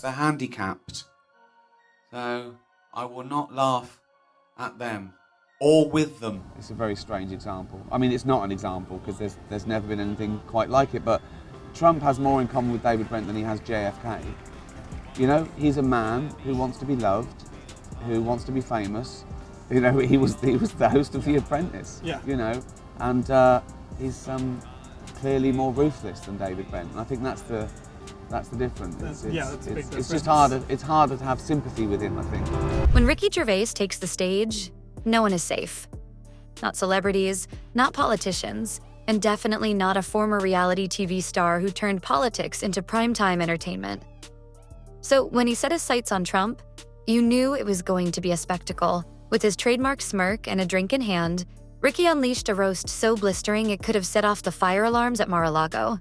they're handicapped. So I will not laugh at them or with them. It's a very strange example. I mean, it's not an example because there's never been anything quite like it, but Trump has more in common with David Brent than he has JFK. You know, he's a man who wants to be loved, who wants to be famous. You know, he was the host of The Apprentice. Yeah. You know, and he's clearly more ruthless than David Brent, and I think that's the difference. That's a big difference. It's just harder. It's harder to have sympathy with him, I think. When Ricky Gervais takes the stage, no one is safe. Not celebrities, not politicians, and definitely not a former reality TV star who turned politics into primetime entertainment. So when he set his sights on Trump, you knew it was going to be a spectacle. With his trademark smirk and a drink in hand, Ricky unleashed a roast so blistering it could have set off the fire alarms at Mar-a-Lago.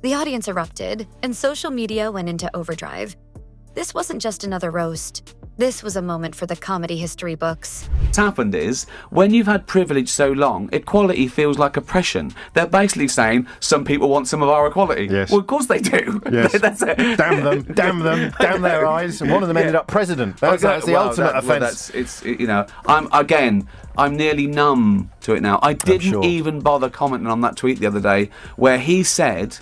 The audience erupted, and social media went into overdrive. This wasn't just another roast. This was a moment for the comedy history books. What's happened is, when you've had privilege so long, equality feels like oppression. They're basically saying, some people want some of our equality. Yes. Well, of course they do. Yes. That's it. Damn them, damn their eyes. And one of them ended up president. That's the ultimate offence. I'm nearly numb to it now. I didn't even bother commenting on that tweet the other day where he said,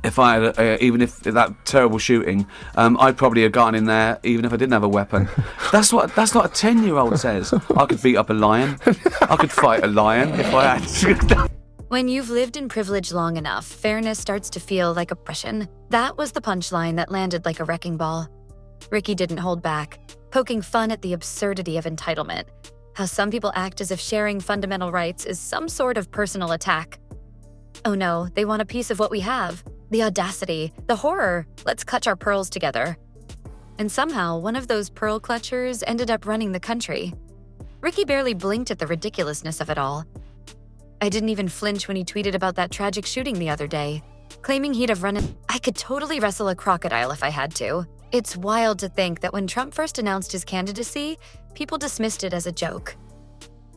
if I had, even if that terrible shooting, I'd probably have gone in there even if I didn't have a weapon. That's what a 10-year-old says. I could beat up a lion. I could fight a lion if I had. When you've lived in privilege long enough, fairness starts to feel like oppression. That was the punchline that landed like a wrecking ball. Ricky didn't hold back, poking fun at the absurdity of entitlement, how some people act as if sharing fundamental rights is some sort of personal attack. Oh no, they want a piece of what we have. The audacity, the horror, let's clutch our pearls together. And somehow, one of those pearl clutchers ended up running the country. Ricky barely blinked at the ridiculousness of it all. I didn't even flinch when he tweeted about that tragic shooting the other day, claiming he'd have run in. I could totally wrestle a crocodile if I had to. It's wild to think that when Trump first announced his candidacy, people dismissed it as a joke.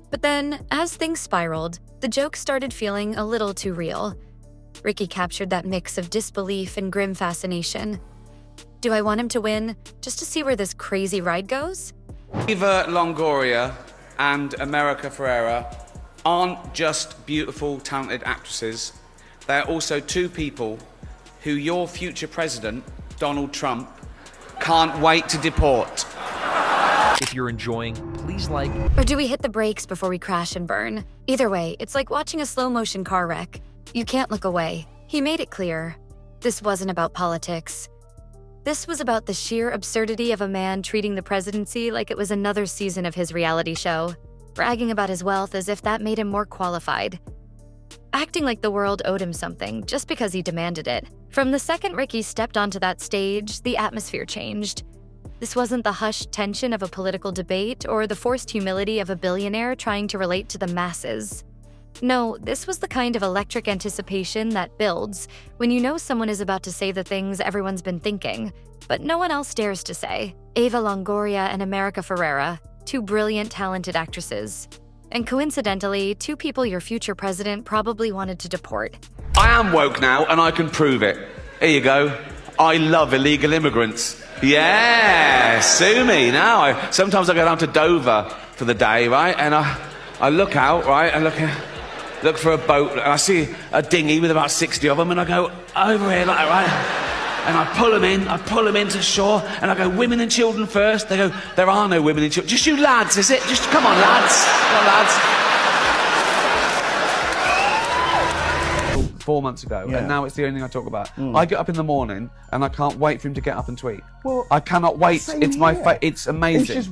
But then, as things spiraled, the joke started feeling a little too real. Ricky captured that mix of disbelief and grim fascination. Do I want him to win just to see where this crazy ride goes? Eva Longoria and America Ferrera aren't just beautiful, talented actresses. They're also two people who your future president, Donald Trump, can't wait to deport. If you're enjoying, please like. Or do we hit the brakes before we crash and burn? Either way, it's like watching a slow-motion car wreck. You can't look away. He made it clear. This wasn't about politics. This was about the sheer absurdity of a man treating the presidency like it was another season of his reality show, bragging about his wealth as if that made him more qualified. Acting like the world owed him something just because he demanded it. From the second Ricky stepped onto that stage, the atmosphere changed. This wasn't the hushed tension of a political debate or the forced humility of a billionaire trying to relate to the masses. No, this was the kind of electric anticipation that builds when you know someone is about to say the things everyone's been thinking, but no one else dares to say. Eva Longoria and America Ferrera, two brilliant, talented actresses. And coincidentally, two people your future president probably wanted to deport. I am woke now, and I can prove it. Here you go. I love illegal immigrants. Yeah, sue me now. Sometimes I go down to Dover for the day, right? And I look out, right? I look for a boat, and I see a dinghy with about 60 of them, and I go over here like that, right? And I pull them into shore, and I go, women and children first. They go, there are no women and children. Just you lads, is it? Just, come on, lads. Come on, lads. 4 months ago, and now it's the only thing I talk about. I get up in the morning, and I can't wait for him to get up and tweet. Well, I cannot wait. It's my it's amazing. It's just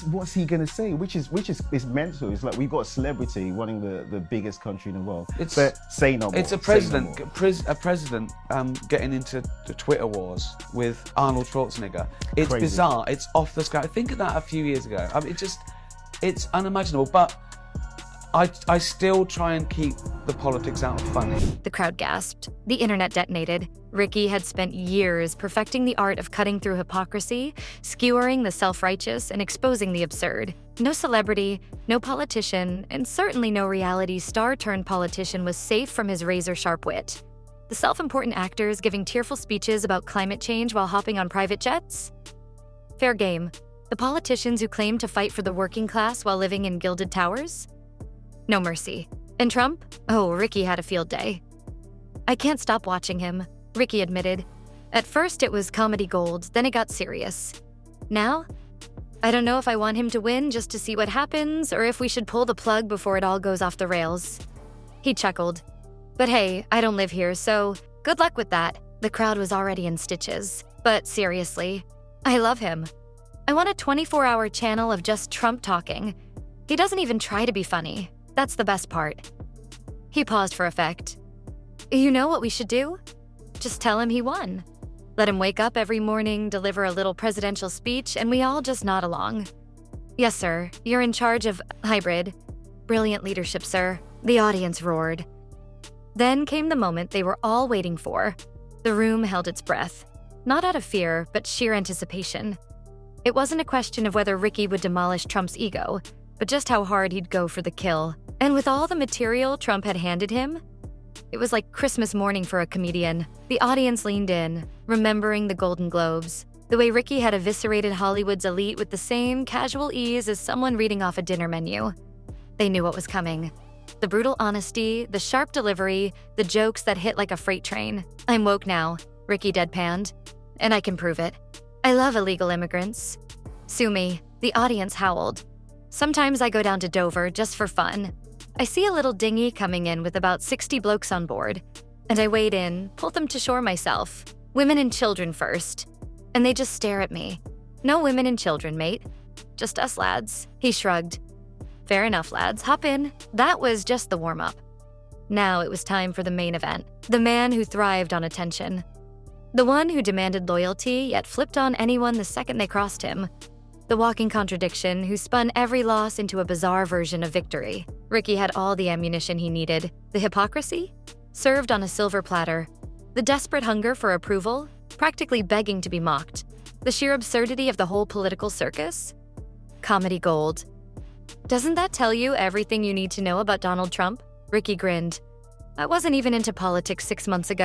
what's he gonna say? Which is mental. It's like we've got a celebrity running the biggest country in the world. But say no more. It's a president, getting into the Twitter wars with Arnold Schwarzenegger. It's Crazy. bizarre. It's off the scale. Think of that a few years ago. I mean, it's unimaginable. But I still try and keep the politics out of funny. The crowd gasped. The internet detonated. Ricky had spent years perfecting the art of cutting through hypocrisy, skewering the self-righteous, and exposing the absurd. No celebrity, no politician, and certainly no reality star-turned-politician was safe from his razor-sharp wit. The self-important actors giving tearful speeches about climate change while hopping on private jets? Fair game. The politicians who claim to fight for the working class while living in gilded towers? No mercy. And Trump? Oh, Ricky had a field day. I can't stop watching him, Ricky admitted. At first it was comedy gold, then it got serious. Now? I don't know if I want him to win just to see what happens or if we should pull the plug before it all goes off the rails. He chuckled. But hey, I don't live here, so good luck with that. The crowd was already in stitches. But seriously, I love him. I want a 24-hour channel of just Trump talking. He doesn't even try to be funny. That's the best part. He paused for effect. You know what we should do? Just tell him he won. Let him wake up every morning, deliver a little presidential speech, and we all just nod along. Yes, sir. You're in charge of hybrid. Brilliant leadership, sir. The audience roared. Then came the moment they were all waiting for. The room held its breath. Not out of fear, but sheer anticipation. It wasn't a question of whether Ricky would demolish Trump's ego, but just how hard he'd go for the kill. And with all the material Trump had handed him, it was like Christmas morning for a comedian. The audience leaned in, remembering the Golden Globes, the way Ricky had eviscerated Hollywood's elite with the same casual ease as someone reading off a dinner menu. They knew what was coming. The brutal honesty, the sharp delivery, the jokes that hit like a freight train. I'm woke now, Ricky deadpanned. And I can prove it. I love illegal immigrants. Sue me, the audience howled. Sometimes I go down to Dover just for fun. I see a little dinghy coming in with about 60 blokes on board, and I wade in, pull them to shore myself. Women and children first. And they just stare at me. No women and children, mate. Just us lads. He shrugged. Fair enough, lads. Hop in. That was just the warm-up. Now it was time for the main event. The man who thrived on attention. The one who demanded loyalty, yet flipped on anyone the second they crossed him. The walking contradiction who spun every loss into a bizarre version of victory. Ricky had all the ammunition he needed. The hypocrisy? Served on a silver platter. The desperate hunger for approval? Practically begging to be mocked. The sheer absurdity of the whole political circus? Comedy gold. Doesn't that tell you everything you need to know about Donald Trump? Ricky grinned. I wasn't even into politics 6 months ago.